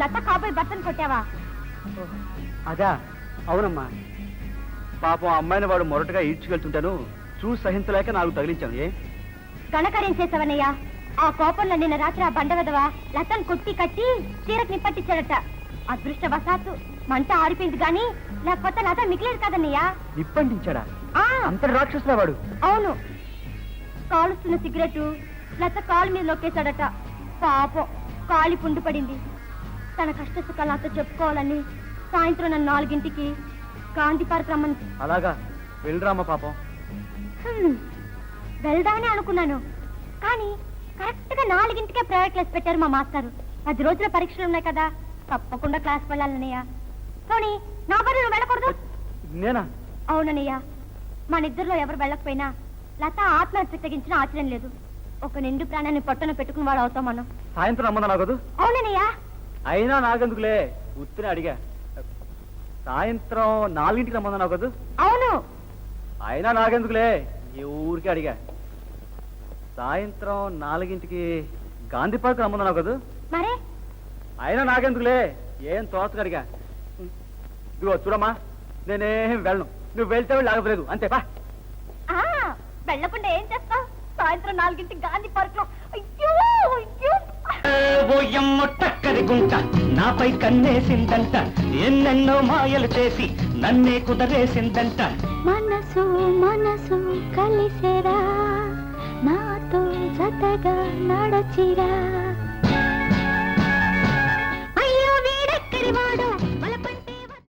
లత కాబోయే భర్తను కొట్టావా? అదా? అవునమ్మా. పాపం అమ్మాయిని వాడు మొరటగా ఈడ్చుకెళ్తుంటాను చూసి సహించలేక నాకు తగిలించాను. ఏ గణకార్యం చేసావన్నయ్యా? ఆ కోపంలో నిన్న రాత్రి ఆ బండవదవా లతను కొట్టి కట్టి చీరకు నిప్పట్టించాడట. అదృష్టవశాత్తు మంట ఆరిపోయింది గాని లేకపోతే లత మిగిలేదు కదన్నయ్యా. నిప్పంటించాడా? అంత రాక్షసులా వాడు? అవును. కాలుస్తున్న సిగరెట్ లత కాలు మీద నొక్కేశాడట. పాపం కాలి పుండు పడింది. తన కష్ట సుఖాలు నాతో చెప్పుకోవాలని సాయంత్రం నన్ను 4ంటికి గాంధీ పార్క్ రమ్మంది. అలాగా? వెళ్ళరామా పాపం. వెళ్దామని అనుకున్నాను కానీ కరెక్ట్ గా 4ంటికే ప్రైవేట్ క్లాస్ పెట్టారు మా మాస్టారు. 10 రోజుల పరీక్షలు ఉన్నాయి కదా, తప్పకుండా క్లాస్ వెళ్ళాలన్నయ్య. పోనీ నా బదులు నువ్వు వెళ్ళకూడదు? నేనా? అవునన్నయ్య. మన ఇద్దరిలో ఎవరు వెళ్ళకపోయినా లత ఆత్మహత్య తెగించిన ఆశ్చర్యం లేదు. ఒక నిండు ప్రాణాన్ని పొట్టన పెట్టుకుని వాడు అవుతాం మనం. సాయంత్రం రమ్మన్నా నాగదు? అవునన్నయ్య. అయినా నాకెందుకులే, ఉత్తిని అడిగా. సాయంత్రం 4ంటికి రమ్మన్నా నాగదు? అవును. అయినా నాకెందుకులే, ఈ ఊరికి అడిగా. సాయంత్రం 4ంటికి గాంధీ పార్క్ రమ్మన్నా నాగదు? మరే? అయినా నాకెందుకులే, ఏం తోచగా అడిగా. ఇదిగో చూడమ్మా, నేనేం వెళ్ళను. నువ్వు వెళ్తే లేకపోలేదు, అంతేపా. వెళ్ళకుండా ఏం చేస్తావు? సాయంత్రం 4ంటికి గాంధీ పార్క్ లో. టక్కరి గుంట నాపై కన్నేసిందంట, ఎన్నెన్నో మాయలు చేసి నన్నే కుదరేసిందంట. మనసు మనసు కలిసేరా, నాతో జతగా నడచిరా.